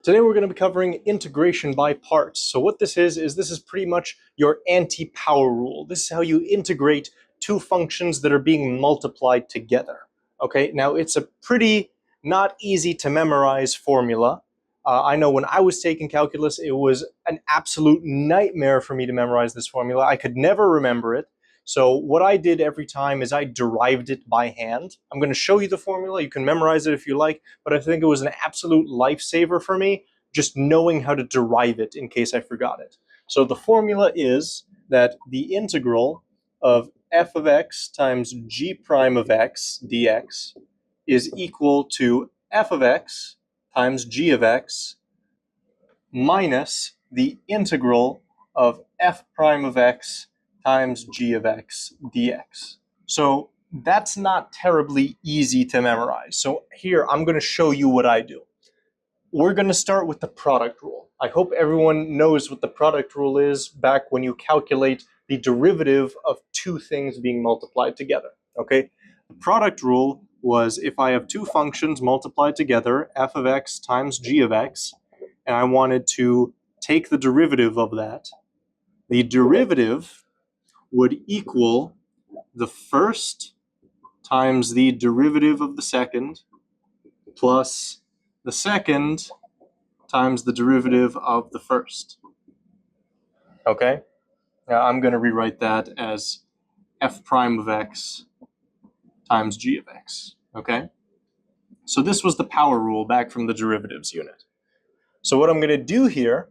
Today we're going to be covering integration by parts. So what this is this is pretty much your anti-power rule. This is how you integrate two functions that are being multiplied together. Okay, now it's a pretty not easy to memorize formula. I know when I was taking calculus, it was an absolute nightmare for me to memorize this formula. I could never remember it. So what I did every time is I derived it by hand. I'm going to show you the formula. You can memorize it if you like, but I think it was an absolute lifesaver for me, just knowing how to derive it in case I forgot it. So the formula is that the integral of f of x times g prime of x dx is equal to f of x times g of x minus the integral of f prime of x times g of x dx. So that's not terribly easy to memorize. So here, I'm going to show you what I do. We're going to start with the product rule. I hope everyone knows what the product rule is back when you calculate the derivative of two things being multiplied together. Okay? The product rule was if I have two functions multiplied together, f of x times g of x, and I wanted to take the derivative of that, the derivative would equal the first times the derivative of the second plus the second times the derivative of the first. Okay? Now I'm going to rewrite that as f prime of x times g of x. Okay? So this was the power rule back from the derivatives unit. So what I'm going to do here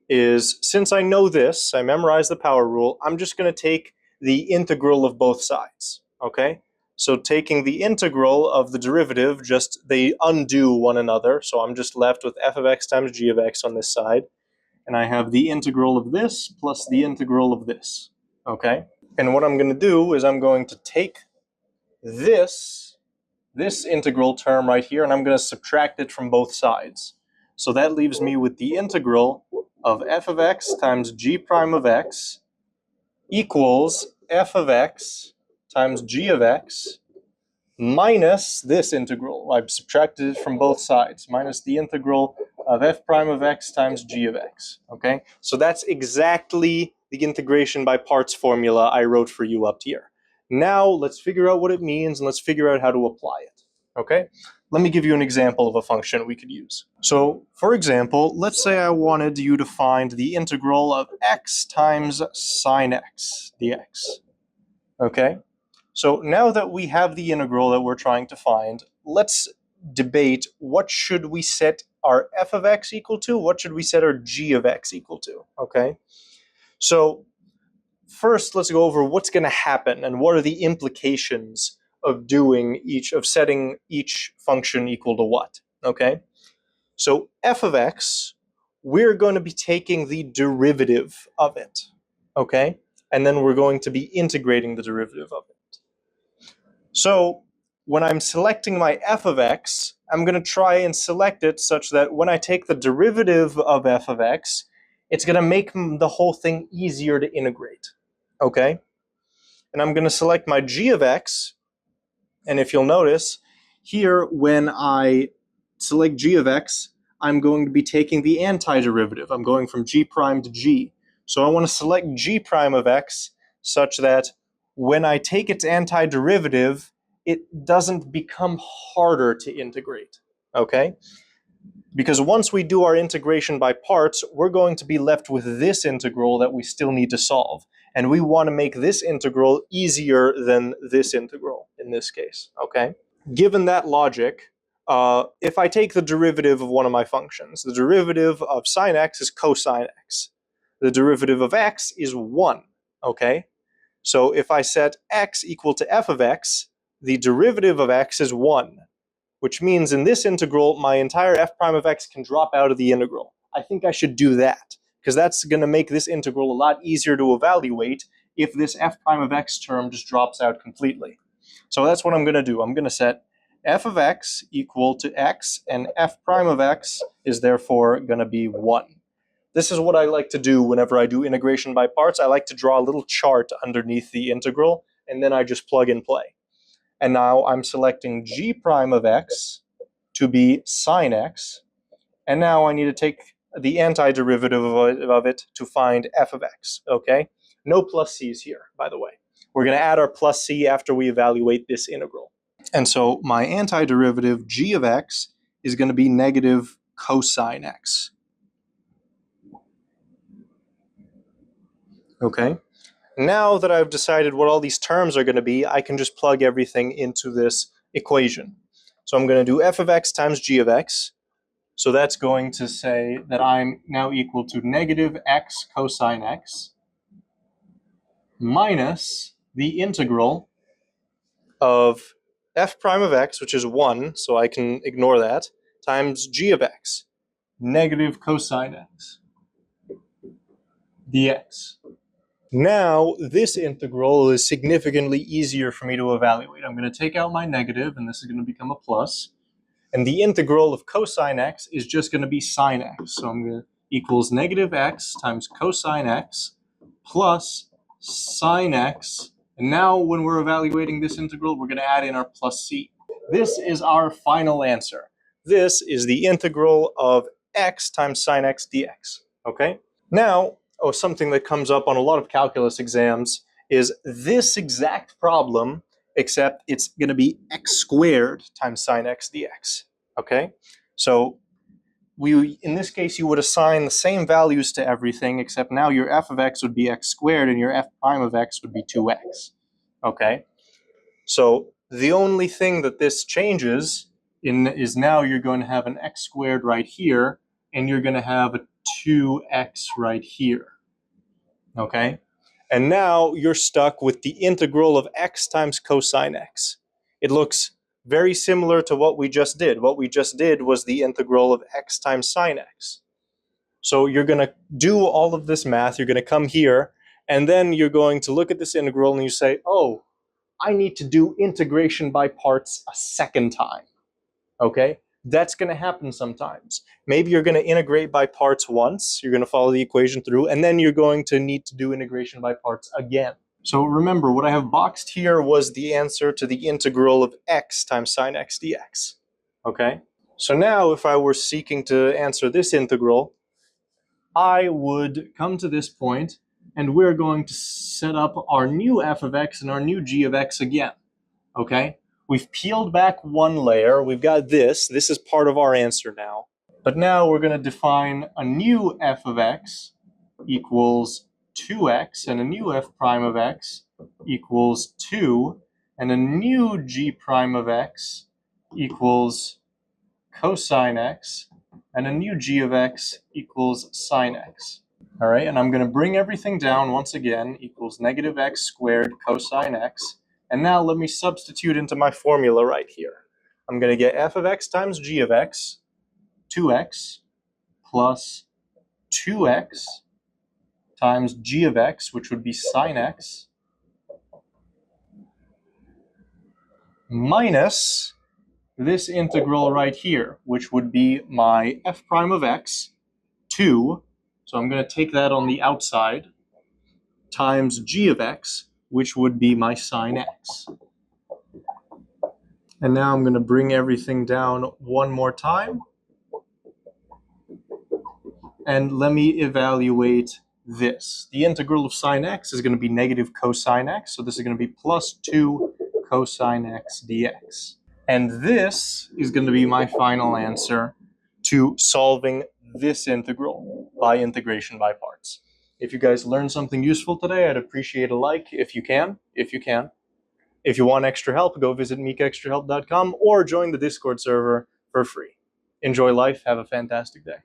is, since I know this, I memorized the power rule, I'm just going to take the integral of both sides. Okay? So taking the integral of the derivative, just they undo one another. So I'm just left with f of x times g of x on this side. And I have the integral of this plus the integral of this. Okay? And what I'm going to do is I'm going to take this integral term right here, and I'm going to subtract it from both sides. So that leaves me with the integral of f of x times g prime of x equals f of x times g of x minus this integral. I've subtracted it from both sides, minus the integral of f prime of x times g of x. Okay, so that's exactly the integration by parts formula I wrote for you up here. Now let's figure out what it means and let's figure out how to apply it. Okay, let me give you an example of a function we could use. So for example, let's say I wanted you to find the integral of x times sine x dx. Okay, so now that we have the integral that we're trying to find, let's debate what should we set our f of x equal to, what should we set our g of x equal to, okay? So first, let's go over what's going to happen and what are the implications of setting each function equal to what, okay? So f of x, we're going to be taking the derivative of it, okay? And then we're going to be integrating the derivative of it. So when I'm selecting my f of x, I'm going to try and select it such that when I take the derivative of f of x, it's going to make the whole thing easier to integrate. Okay? And I'm going to select my g of x, and if you'll notice, here when I select g of x, I'm going to be taking the antiderivative. I'm going from g prime to g. So I want to select g prime of x such that when I take its antiderivative, it doesn't become harder to integrate, okay? Because once we do our integration by parts, we're going to be left with this integral that we still need to solve. And we want to make this integral easier than this integral in this case, okay? Given that logic, if I take the derivative of one of my functions, the derivative of sine x is cosine x. The derivative of x is 1, okay? So if I set x equal to f of x, the derivative of x is 1, which means in this integral, my entire f prime of x can drop out of the integral. I think I should do that, because that's going to make this integral a lot easier to evaluate if this f prime of x term just drops out completely. So that's what I'm going to do. I'm going to set f of x equal to x, and f prime of x is therefore going to be 1. This is what I like to do whenever I do integration by parts. I like to draw a little chart underneath the integral, and then I just plug and play. And now I'm selecting g prime of x to be sine x, and now I need to take the antiderivative of it to find f of x, okay? No plus c's here, by the way. We're going to add our plus c after we evaluate this integral. And so my antiderivative g of x is going to be negative cosine x. Okay? Now that I've decided what all these terms are going to be, I can just plug everything into this equation. So I'm going to do f of x times g of x. So that's going to say that I'm now equal to negative x cosine x minus the integral of f prime of x, which is 1, so I can ignore that, times g of x, negative cosine x dx. Now, this integral is significantly easier for me to evaluate. I'm going to take out my negative, and this is going to become a plus. And the integral of cosine x is just going to be sine x. So I'm going to equals negative x times cosine x plus sine x. And now when we're evaluating this integral, we're going to add in our plus c. This is our final answer. This is the integral of x times sine x dx. Okay? Now, something that comes up on a lot of calculus exams is this exact problem, except it's going to be x squared times sine x dx. Okay? So in this case, you would assign the same values to everything, except now your f of x would be x squared and your f prime of x would be 2x. Okay? So the only thing that this changes is now you're going to have an x squared right here, and you're going to have a 2x right here. Okay? And now you're stuck with the integral of x times cosine x. It looks very similar to what we just did. What we just did was the integral of x times sine x. So you're going to do all of this math, you're going to come here, and then you're going to look at this integral and you say, oh, I need to do integration by parts a second time. Okay? That's going to happen sometimes. Maybe you're going to integrate by parts once, you're going to follow the equation through, and then you're going to need to do integration by parts again. So remember, what I have boxed here was the answer to the integral of x times sine x dx. Okay? So now if I were seeking to answer this integral, I would come to this point, and we're going to set up our new f of x and our new g of x again. Okay? We've peeled back one layer. We've got this. This is part of our answer now. But now we're going to define a new f of x equals 2x, and a new f prime of x equals 2, and a new g prime of x equals cosine x, and a new g of x equals sine x. All right, and I'm going to bring everything down once again, equals negative x squared cosine x. And now let me substitute into my formula right here. I'm going to get f of x times g of x, 2x, plus 2x times g of x, which would be sine x, minus this integral right here, which would be my f prime of x, 2, so I'm going to take that on the outside, times g of x, which would be my sine x. And now I'm going to bring everything down one more time. And let me evaluate this. The integral of sine x is going to be negative cosine x, so this is going to be plus 2 cosine x dx. And this is going to be my final answer to solving this integral by integration by parts. If you guys learned something useful today, I'd appreciate a like if you can. If you want extra help, go visit meekextrahelp.com or join the Discord server for free. Enjoy life. Have a fantastic day.